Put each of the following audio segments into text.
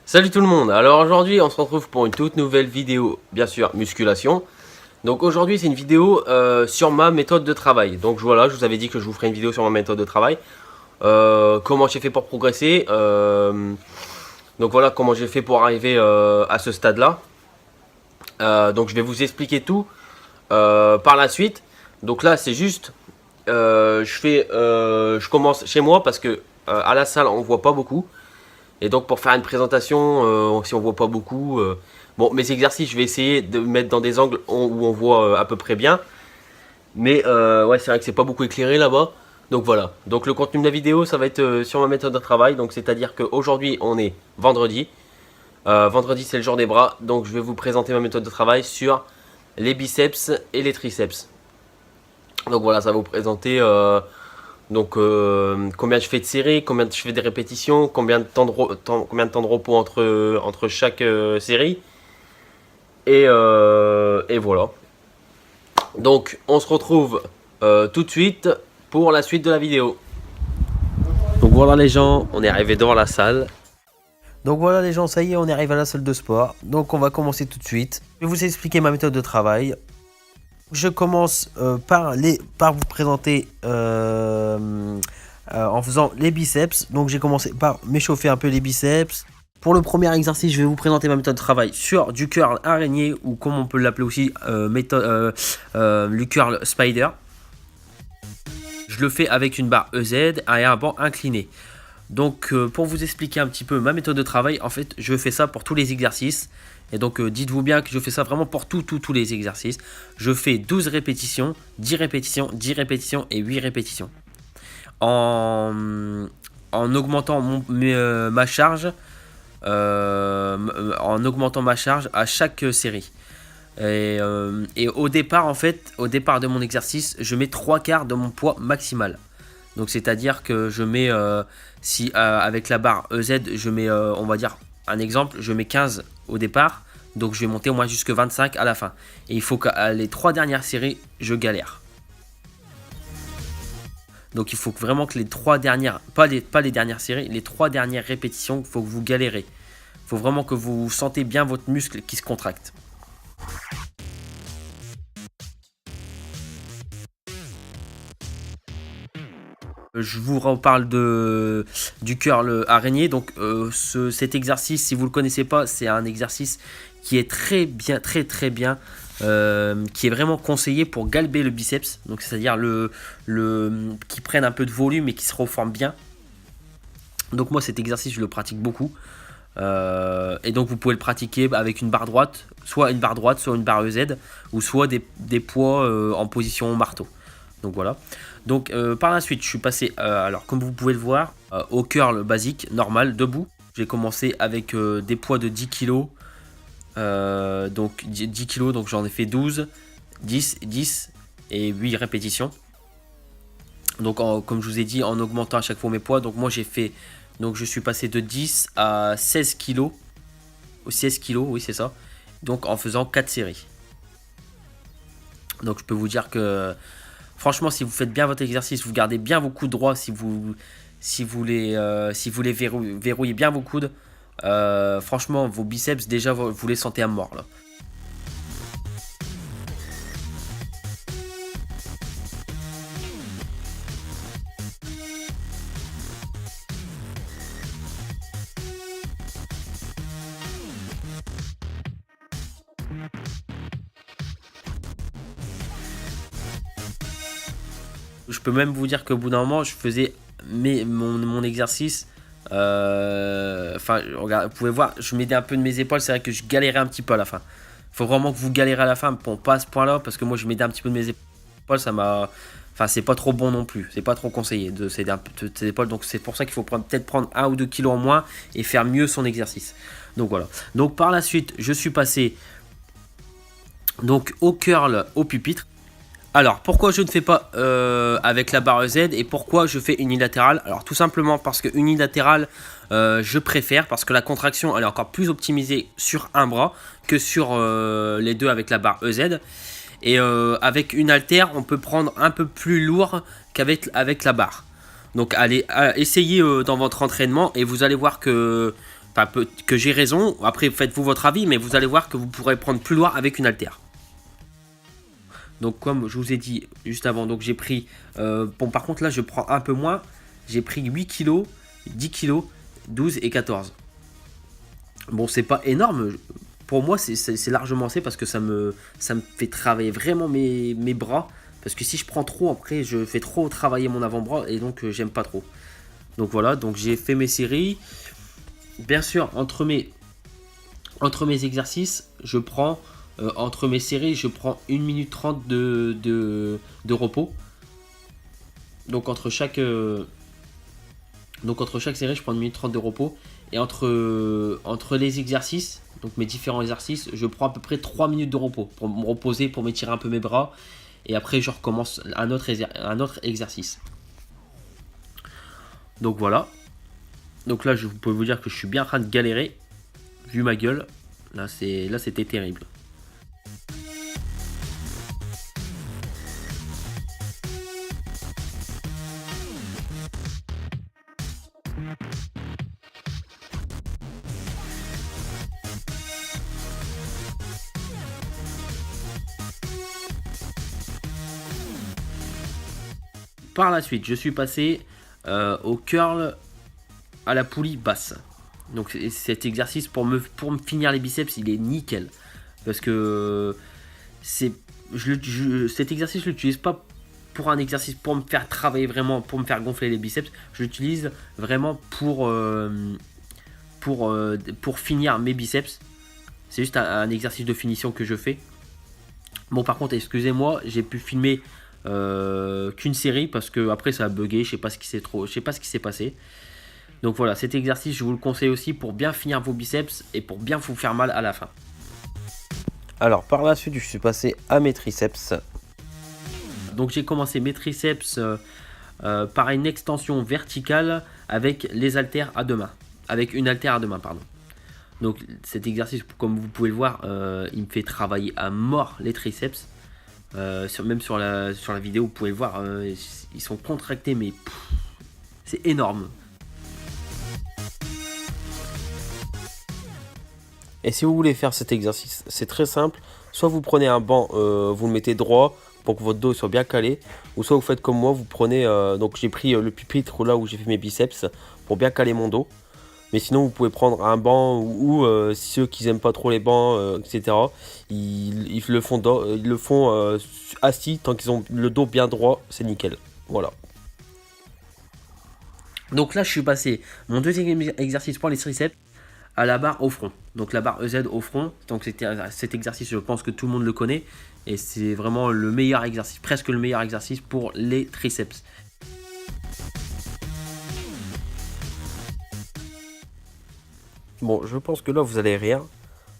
Salut tout le monde, alors aujourd'hui on se retrouve pour une toute nouvelle vidéo, bien sûr musculation. Donc aujourd'hui c'est une vidéo sur ma méthode de travail. Donc voilà, je vous avais dit que je vous ferai une vidéo sur ma méthode de travail. Comment j'ai fait pour progresser. Donc voilà comment j'ai fait pour arriver à ce stade là. Donc je vais vous expliquer tout par la suite. Donc là c'est juste, je commence chez moi parce que à la salle on voit pas beaucoup. Et donc pour faire une présentation, si on voit pas beaucoup, bon mes exercices je vais essayer de mettre dans des angles où on voit à peu près bien. Mais ouais c'est vrai que c'est pas beaucoup éclairé là-bas. Donc voilà, donc le contenu de la vidéo ça va être sur ma méthode de travail. Donc c'est à dire qu'aujourd'hui on est vendredi. Vendredi c'est le jour des bras. Donc je vais vous présenter ma méthode de travail sur les biceps et les triceps. Donc voilà, ça va vous présenter... Donc combien je fais de séries, combien je fais des répétitions, combien de temps de repos entre chaque série. Et voilà. Donc on se retrouve tout de suite pour la suite de la vidéo. Donc voilà les gens, on est arrivé devant la salle. Donc voilà les gens, ça y est, on est arrivé à la salle de sport. Donc on va commencer tout de suite. Je vais vous expliquer ma méthode de travail. Je commence par vous présenter en faisant les biceps. Donc j'ai commencé par m'échauffer un peu les biceps. Pour le premier exercice, je vais vous présenter ma méthode de travail sur du curl araignée ou comme on peut l'appeler aussi le curl spider. Je le fais avec une barre EZ et un banc incliné. Donc pour vous expliquer un petit peu ma méthode de travail, en fait je fais ça pour tous les exercices. Et donc dites-vous bien que je fais ça vraiment pour tous les exercices. Je fais 12 répétitions, 10 répétitions, 10 répétitions et 8 répétitions. En augmentant ma charge, à chaque série. Et au départ en fait, au départ de mon exercice, je mets 3/4 de mon poids maximal. Donc c'est-à-dire que je mets, avec la barre EZ, je mets, on va dire un exemple, je mets 15 au départ, donc je vais monter au moins jusqu'à 25 à la fin. Et il faut que les 3 dernières séries, je galère. Donc il faut vraiment que les 3 dernières, pas les dernières séries, les 3 dernières répétitions, il faut que vous galérez. Il faut vraiment que vous sentez bien votre muscle qui se contracte. Je vous reparle du curl araignée. Donc cet exercice, si vous ne le connaissez pas, c'est un exercice qui est très bien, très bien, qui est vraiment conseillé pour galber le biceps. Donc c'est-à-dire qui prenne un peu de volume et qui se reforme bien. Donc moi cet exercice je le pratique beaucoup. Et donc vous pouvez le pratiquer avec une barre droite, soit une barre droite, soit une barre EZ, ou soit des poids en position marteau. Donc voilà. Donc par la suite je suis passé, alors comme vous pouvez le voir, au curl basique, normal, debout. J'ai commencé avec des poids de 10 kg. Donc 10 kg, donc j'en ai fait 12, 10 et 8 répétitions. Donc comme je vous ai dit, en augmentant à chaque fois mes poids. Donc moi j'ai fait, donc je suis passé de 10 à 16 kg. 16 kg, oui c'est ça. Donc en faisant 4 séries. Donc je peux vous dire que franchement, si vous faites bien votre exercice, vous gardez bien vos coudes droits, si vous les verrouillez bien vos coudes, franchement, vos biceps, déjà, vous les sentez à mort, là. Je peux même vous dire qu'au bout d'un moment, je faisais mon exercice. Enfin, vous pouvez voir, je m'aidais un peu de mes épaules. C'est vrai que je galérais un petit peu à la fin. Il faut vraiment que vous galérez à la fin. Bon, pas à ce point-là, parce que moi, je m'aidais un petit peu de mes épaules. Ça m'a. Enfin, c'est pas trop bon non plus. C'est pas trop conseillé de s'aider un peu de ses épaules. Donc, c'est pour ça qu'il faut peut-être prendre 1 ou 2 kilos en moins et faire mieux son exercice. Donc, voilà. Donc, par la suite, je suis passé donc au curl au pupitre. Alors, pourquoi je ne fais pas avec la barre Z et pourquoi je fais unilatéral? Alors, tout simplement parce que unilatéral, je préfère parce que la contraction, elle est encore plus optimisée sur un bras que sur les deux avec la barre EZ. Et avec une haltère, on peut prendre un peu plus lourd qu'avec la barre. Donc allez, essayez dans votre entraînement et vous allez voir que j'ai raison. Après, faites-vous votre avis, mais vous allez voir que vous pourrez prendre plus lourd avec une haltère. Donc comme je vous ai dit juste avant, donc j'ai pris... bon, par contre là, je prends un peu moins. J'ai pris 8 kg, 10 kg, 12 et 14. Bon, c'est pas énorme. Pour moi, c'est largement assez parce que ça me fait travailler vraiment mes bras. Parce que si je prends trop, après, je fais trop travailler mon avant-bras et donc j'aime pas trop. Donc voilà, donc j'ai fait mes séries. Bien sûr, entre mes exercices, je prends... entre mes séries, je prends 1 minute 30 de repos. Donc entre chaque série, je prends 1 minute 30 de repos. Et entre les exercices, donc mes différents exercices, je prends à peu près 3 minutes de repos pour me reposer, pour m'étirer un peu mes bras. Et après, je recommence un autre exercice. Donc voilà. Donc là, je peux vous dire que je suis bien en train de galérer. Vu ma gueule. Là, c'était terrible. Par la suite, je suis passé au curl à la poulie basse. Donc cet exercice pour me finir les biceps, il est nickel. Parce que cet exercice, je ne l'utilise pas pour un exercice pour me faire travailler vraiment, pour me faire gonfler les biceps. Je l'utilise vraiment pour finir mes biceps. C'est juste un exercice de finition que je fais. Bon, par contre, excusez-moi, j'ai pu filmer qu'une série parce que après ça a bugué, je sais pas ce qui s'est passé. Donc voilà, cet exercice je vous le conseille aussi pour bien finir vos biceps et pour bien vous faire mal à la fin. Alors par la suite je suis passé à mes triceps. Donc j'ai commencé mes triceps par une extension verticale avec les haltères à deux mains, avec une haltère à deux mains, pardon. Donc cet exercice, comme vous pouvez le voir, il me fait travailler à mort les triceps. Même sur la vidéo, vous pouvez le voir, ils sont contractés, mais c'est énorme. Et si vous voulez faire cet exercice, c'est très simple. Soit vous prenez un banc, vous le mettez droit pour que votre dos soit bien calé. Ou soit vous faites comme moi, vous prenez... donc j'ai pris le pupitre là où j'ai fait mes biceps pour bien caler mon dos. Mais sinon, vous pouvez prendre un banc ou ceux qui n'aiment pas trop les bancs, etc. Ils le font assis tant qu'ils ont le dos bien droit, c'est nickel. Voilà. Donc là, je suis passé mon deuxième exercice pour les triceps à la barre au front. Donc la barre EZ au front. Donc cet exercice, je pense que tout le monde le connaît. Et c'est vraiment le meilleur exercice, presque le meilleur exercice pour les triceps. Bon, je pense que là, vous allez rire.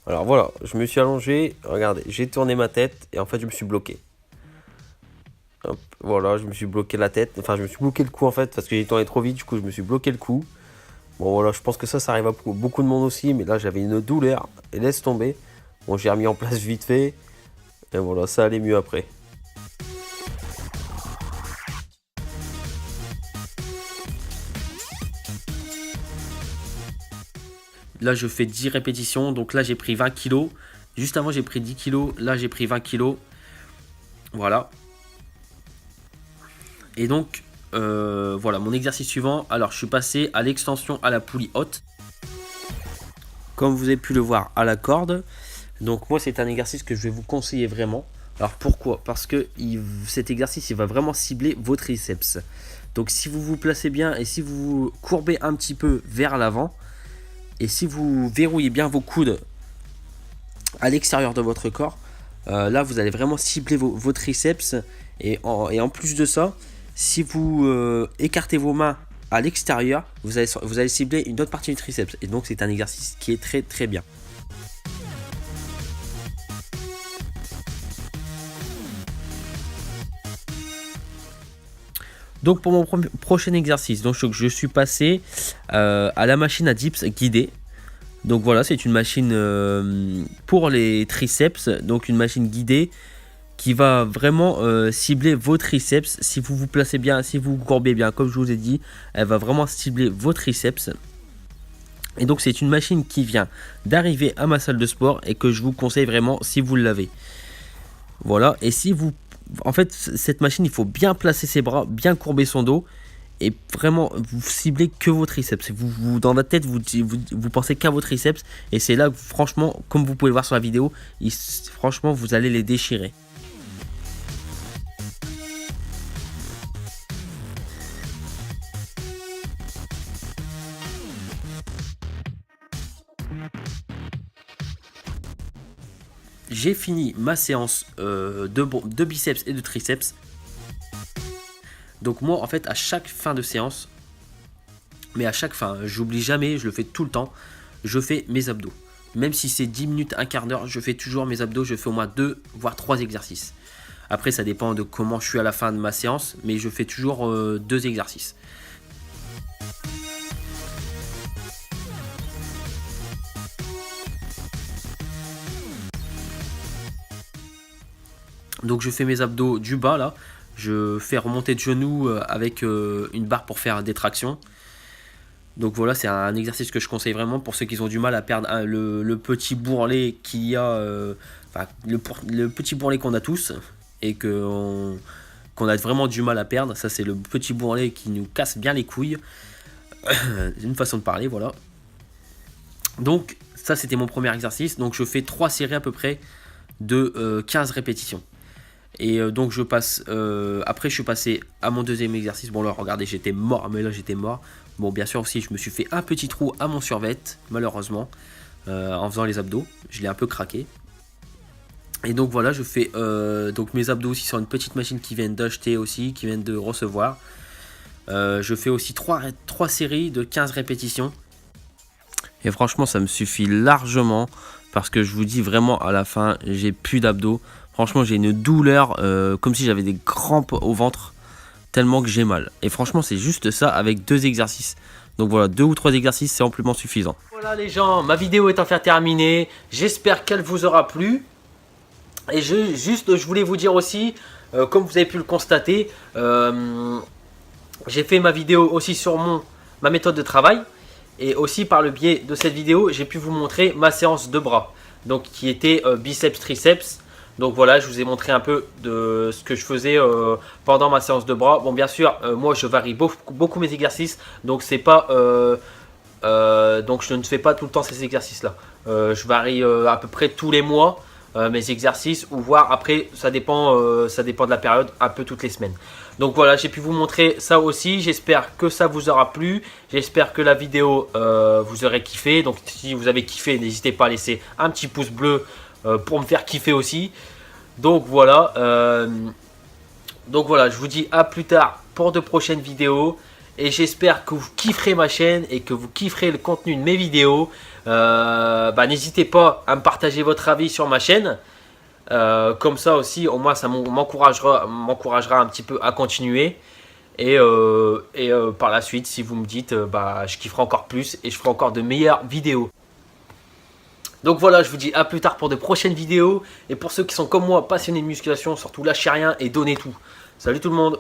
Alors voilà, je me suis allongé. Regardez, j'ai tourné ma tête et en fait, je me suis bloqué. Hop, voilà, je me suis bloqué la tête. Enfin, je me suis bloqué le cou en fait parce que j'ai tourné trop vite. Du coup, je me suis bloqué le cou. Bon, voilà, je pense que ça arrive à beaucoup de monde aussi. Mais là, j'avais une douleur et laisse tomber. Bon, j'ai remis en place vite fait. Et voilà, ça allait mieux après. Là, je fais 10 répétitions. Donc là, j'ai pris 20 kg. Juste avant, j'ai pris 10 kg. Là, j'ai pris 20 kg. Voilà. Et donc, voilà, mon exercice suivant. Alors, je suis passé à l'extension à la poulie haute. Comme vous avez pu le voir, à la corde. Donc, moi, c'est un exercice que je vais vous conseiller vraiment. Alors, pourquoi? Parce que cet exercice, il va vraiment cibler vos triceps. Donc, si vous vous placez bien et si vous vous courbez un petit peu vers l'avant, et si vous verrouillez bien vos coudes à l'extérieur de votre corps, là vous allez vraiment cibler vos triceps. Et en plus de ça, si vous écartez vos mains à l'extérieur, vous allez cibler une autre partie du triceps. Et donc c'est un exercice qui est très très bien. Donc pour mon prochain exercice, donc je suis passé à la machine à dips guidée. Donc voilà, c'est une machine pour les triceps, donc une machine guidée qui va vraiment cibler vos triceps. Si vous vous placez bien, si vous vous courbez bien, comme je vous ai dit, elle va vraiment cibler vos triceps. Et donc c'est une machine qui vient d'arriver à ma salle de sport et que je vous conseille vraiment si vous l'avez. Voilà, et si vous... En fait, cette machine, il faut bien placer ses bras, bien courber son dos. Et vraiment, vous ciblez que vos triceps. Dans votre tête, vous pensez qu'à vos triceps. Et c'est là que, franchement, comme vous pouvez le voir sur la vidéo, franchement, vous allez les déchirer. J'ai fini ma séance de biceps et de triceps. Donc moi, en fait, à chaque fin de séance, mais à chaque fin, j'oublie jamais, je le fais tout le temps, je fais mes abdos. Même si c'est 10 minutes, un quart d'heure, je fais toujours mes abdos, je fais au moins 2 voire 3 exercices. Après, ça dépend de comment je suis à la fin de ma séance, mais je fais toujours 2 exercices. Donc je fais mes abdos du bas là, je fais remonter de genoux avec une barre pour faire des tractions. Donc voilà, c'est un exercice que je conseille vraiment pour ceux qui ont du mal à perdre le petit bourrelet qu'il y a, enfin, le petit bourrelet qu'on a tous et qu'on a vraiment du mal à perdre. Ça c'est le petit bourrelet qui nous casse bien les couilles, une façon de parler, voilà. Donc ça c'était mon premier exercice, donc je fais 3 séries à peu près de 15 répétitions. Et donc je passe, après je suis passé à mon deuxième exercice. Bon là regardez, j'étais mort, mais là j'étais mort. Bon bien sûr aussi je me suis fait un petit trou à mon survêt, malheureusement, en faisant les abdos. Je l'ai un peu craqué. Et donc voilà, je fais donc mes abdos aussi sur une petite machine qui viennent d'acheter aussi, qui viennent de recevoir. Je fais aussi 3 séries de 15 répétitions. Et franchement ça me suffit largement, parce que je vous dis vraiment à la fin j'ai plus d'abdos. Franchement j'ai une douleur comme si j'avais des crampes au ventre, tellement que j'ai mal. Et franchement c'est juste ça avec 2 exercices. Donc voilà, 2 ou 3 exercices c'est amplement suffisant. Voilà les gens, ma vidéo est enfin terminée. J'espère qu'elle vous aura plu. Et je voulais vous dire aussi, comme vous avez pu le constater, j'ai fait ma vidéo aussi sur ma méthode de travail. Et aussi par le biais de cette vidéo, j'ai pu vous montrer ma séance de bras. Donc qui était biceps triceps. Donc voilà, je vous ai montré un peu de ce que je faisais pendant ma séance de bras. Bon bien sûr, moi je varie beaucoup mes exercices. Donc c'est pas donc je ne fais pas tout le temps ces exercices là. Je varie à peu près tous les mois mes exercices, ou voire après ça dépend de la période, un peu toutes les semaines. Donc voilà, j'ai pu vous montrer ça aussi. J'espère que ça vous aura plu. J'espère que la vidéo vous aurait kiffé. Donc si vous avez kiffé, n'hésitez pas à laisser un petit pouce bleu pour me faire kiffer aussi. Donc voilà, je vous dis à plus tard pour de prochaines vidéos. Et j'espère que vous kifferez ma chaîne et que vous kifferez le contenu de mes vidéos. N'hésitez pas à me partager votre avis sur ma chaîne. Comme ça aussi, au moins ça m'encouragera un petit peu à continuer. Et par la suite, si vous me dites, je kifferai encore plus et je ferai encore de meilleures vidéos. Donc voilà, je vous dis à plus tard pour de prochaines vidéos. Et pour ceux qui sont comme moi passionnés de musculation, surtout lâchez rien et donnez tout. Salut tout le monde.